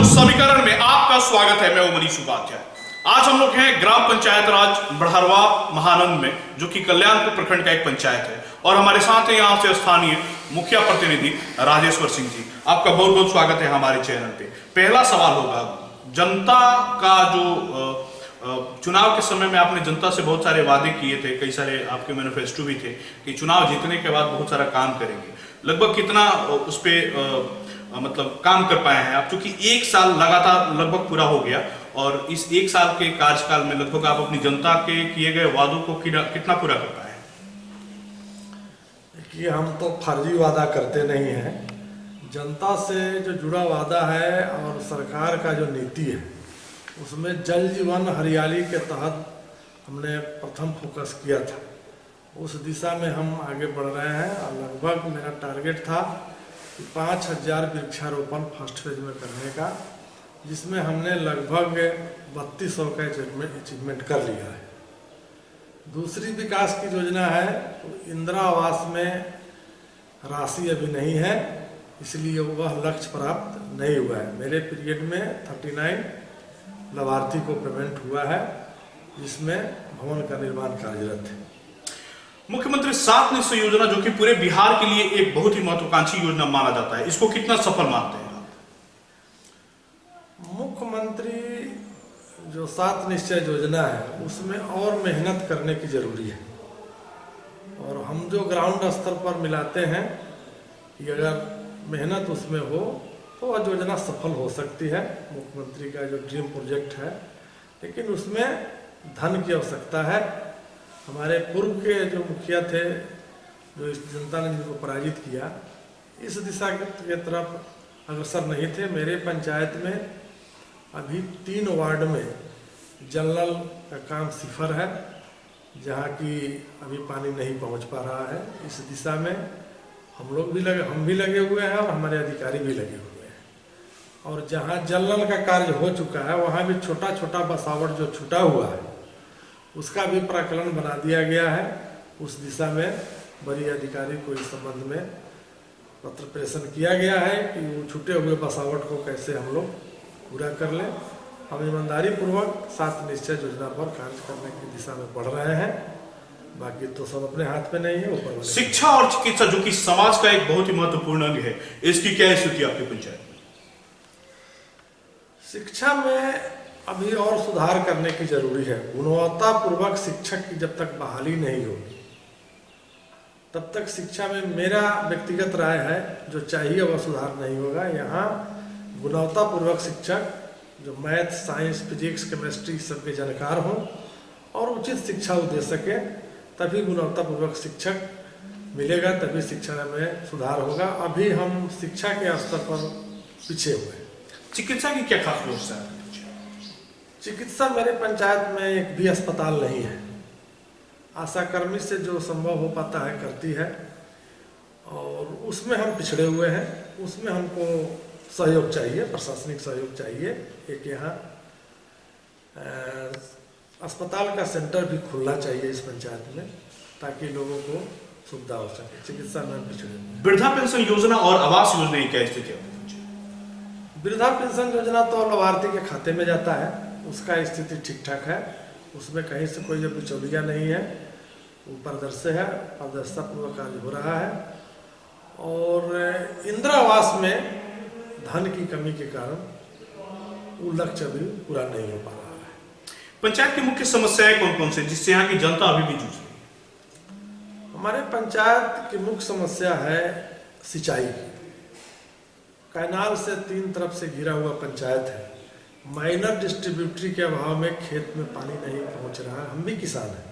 समीकरण में आपका स्वागत है। मैं हूं मनीष उपाध्याय। आज हम लोग हैं ग्राम पंचायत राज बढ़हरवा महानंद में, जो कि कल्याणपुर प्रखंड का एक पंचायत है, और हमारे साथ है यहाँ से स्थानीय मुखिया प्रतिनिधि राजेश्वर सिंह जी। आपका बहुत बहुत स्वागत है हमारे चैनल पे। पहला सवाल होगा, जनता का जो चुनाव के समय में आपने जनता से बहुत सारे वादे किए थे, कई सारे आपके मैनिफेस्टो भी थे कि चुनाव जीतने के बाद बहुत सारा काम करेंगे। लगभग कितना उस पर मतलब काम कर पाए हैं आप? क्योंकि एक साल लगातार लगभग पूरा हो गया, और इस एक साल के कार्यकाल में लगभग आप अपनी जनता के किए गए वादों को कितना पूरा कर पाए हैं? देखिए, हम तो फर्जी वादा करते नहीं हैं। जनता से जो जुड़ा वादा है और सरकार का जो नीति है, उसमें जल जीवन हरियाली के तहत हमने प्रथम फोकस किया था। उस दिशा में हम आगे बढ़ रहे हैं, और लगभग मेरा टारगेट था 5000 वृक्षारोपण फर्स्ट फेज में करने का, जिसमें हमने लगभग 3200 का अचीवमेंट कर लिया है। दूसरी विकास की योजना है, तो इंदिरा आवास में राशि अभी नहीं है, इसलिए वह लक्ष्य प्राप्त नहीं हुआ है। मेरे पीरियड में 39 लाभार्थी को पेमेंट हुआ है, जिसमें भवन का निर्माण कार्यरत है। मुख्यमंत्री 7 निश्चय योजना, जो कि पूरे बिहार के लिए एक बहुत ही महत्वाकांक्षी योजना माना जाता है, इसको कितना सफल मानते हैं आप? मुख्यमंत्री जो 7 निश्चय योजना है, उसमें और मेहनत करने की जरूरी है, और हम जो ग्राउंड स्तर पर मिलाते हैं कि अगर मेहनत उसमें हो तो वह योजना सफल हो सकती है। मुख्यमंत्री का जो ड्रीम प्रोजेक्ट है, लेकिन उसमें धन की आवश्यकता है। हमारे पूर्व के जो मुखिया थे, जो इस जनता ने जिनको पराजित किया, इस दिशा के तरफ अग्रसर नहीं थे। मेरे पंचायत में अभी 3 वार्ड में जल नल का काम सिफर है, जहाँ की अभी पानी नहीं पहुँच पा रहा है। इस दिशा में हम भी लगे हुए हैं, और हमारे अधिकारी भी लगे हुए हैं। और जहाँ जल नल का कार्य हो चुका है, वहाँ भी छोटा छोटा बसावट जो छूटा हुआ है, उसका भी प्राकलन बना दिया गया है। उस दिशा में बड़ी अधिकारी को इस संबंध में पत्र प्रेषण किया गया है कि वो छूटे हुए बसावट को कैसे हम लोग पूरा कर लें। हम ईमानदारी पूर्वक 7 निश्चय योजना पर कार्य करने की दिशा में बढ़ रहे हैं। बाकी तो सब अपने हाथ में नहीं है, ऊपर। शिक्षा और चिकित्सा, जो कि समाज का एक बहुत ही महत्वपूर्ण अंग है, इसकी क्या स्थिति आपकी पंचायत में? शिक्षा में अभी और सुधार करने की जरूरी है। गुणवत्तापूर्वक शिक्षक की जब तक बहाली नहीं होगी, तब तक शिक्षा में मेरा व्यक्तिगत राय है जो चाहिए वह सुधार नहीं होगा। यहाँ गुणवत्तापूर्वक शिक्षक जो मैथ, साइंस, फिजिक्स, केमिस्ट्री सबके जानकार हों और उचित शिक्षा वो दे सके, तभी गुणवत्तापूर्वक शिक्षक मिलेगा, तभी शिक्षा में सुधार होगा। अभी हम शिक्षा के स्तर पर पीछे हुए हैं। चिकित्सा की क्या खास व्यवस्था है? चिकित्सा मेरे पंचायत में एक भी अस्पताल नहीं है। आशा कर्मी से जो संभव हो पाता है करती है, और उसमें हम पिछड़े हुए हैं। उसमें हमको सहयोग चाहिए, प्रशासनिक सहयोग चाहिए। एक यहाँ अस्पताल का सेंटर भी खुलना चाहिए इस पंचायत में, ताकि लोगों को सुविधा हो सके। चिकित्सा में पिछड़े हुए। वृद्धा पेंशन योजना और आवास योजना की क्या स्थिति है? वृद्धा पेंशन योजना तो लाभार्थी के खाते में जाता है, उसका स्थिति ठीक ठाक है। उसमें कहीं से कोई जो बिचौलिया नहीं है, वो पारदर्शी है, पारदर्शितापूर्वक कार्य हो रहा है। और इंदिरा आवास में धन की कमी के कारण वो लक्ष्य अभी पूरा नहीं हो पा रहा है। पंचायत की मुख्य समस्याएं कौन कौन सी, जिससे यहाँ की जनता अभी भी जूझ रही है? हमारे पंचायत की मुख्य समस्या है सिंचाई की। कैनाल से 3 तरफ से घिरा हुआ पंचायत है। माइनर डिस्ट्रीब्यूटरी के अभाव में खेत में पानी नहीं पहुंच रहा है। हम भी किसान हैं,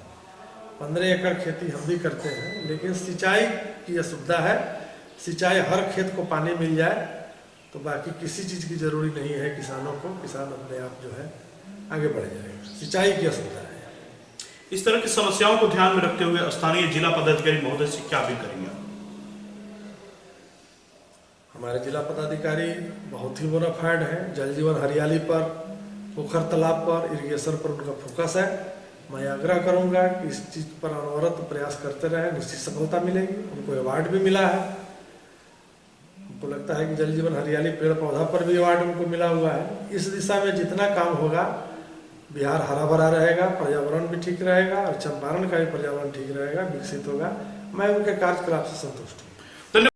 15 एकड़ खेती हम भी करते हैं, लेकिन सिंचाई की असुविधा है। सिंचाई, हर खेत को पानी मिल जाए तो बाकी किसी चीज़ की जरूरी नहीं है किसानों को। किसान अपने आप जो है आगे बढ़ जाएगा। सिंचाई की असुविधा है। इस तरह की समस्याओं को ध्यान में रखते हुए स्थानीय जिला पदाधिकारी महोदय से क्या भी करेंगे? हमारे जिला पदाधिकारी बहुत ही बोनाफाइड हैं। जल जीवन हरियाली पर, पोखर तालाब पर, इरिगेशन पर उनका फोकस है। मैं आग्रह करूंगा कि इस चीज़ पर अनवरत प्रयास करते रहें, निश्चित सफलता मिलेगी। उनको अवार्ड भी मिला है। हमको लगता है कि जल जीवन हरियाली पेड़ पौधा पर भी अवार्ड उनको मिला हुआ है। इस दिशा में जितना काम होगा, बिहार हरा भरा रहेगा, पर्यावरण भी ठीक रहेगा और चंपारण का भी पर्यावरण ठीक रहेगा, विकसित होगा। मैं उनके कार्यकलाप से संतुष्ट हूँ।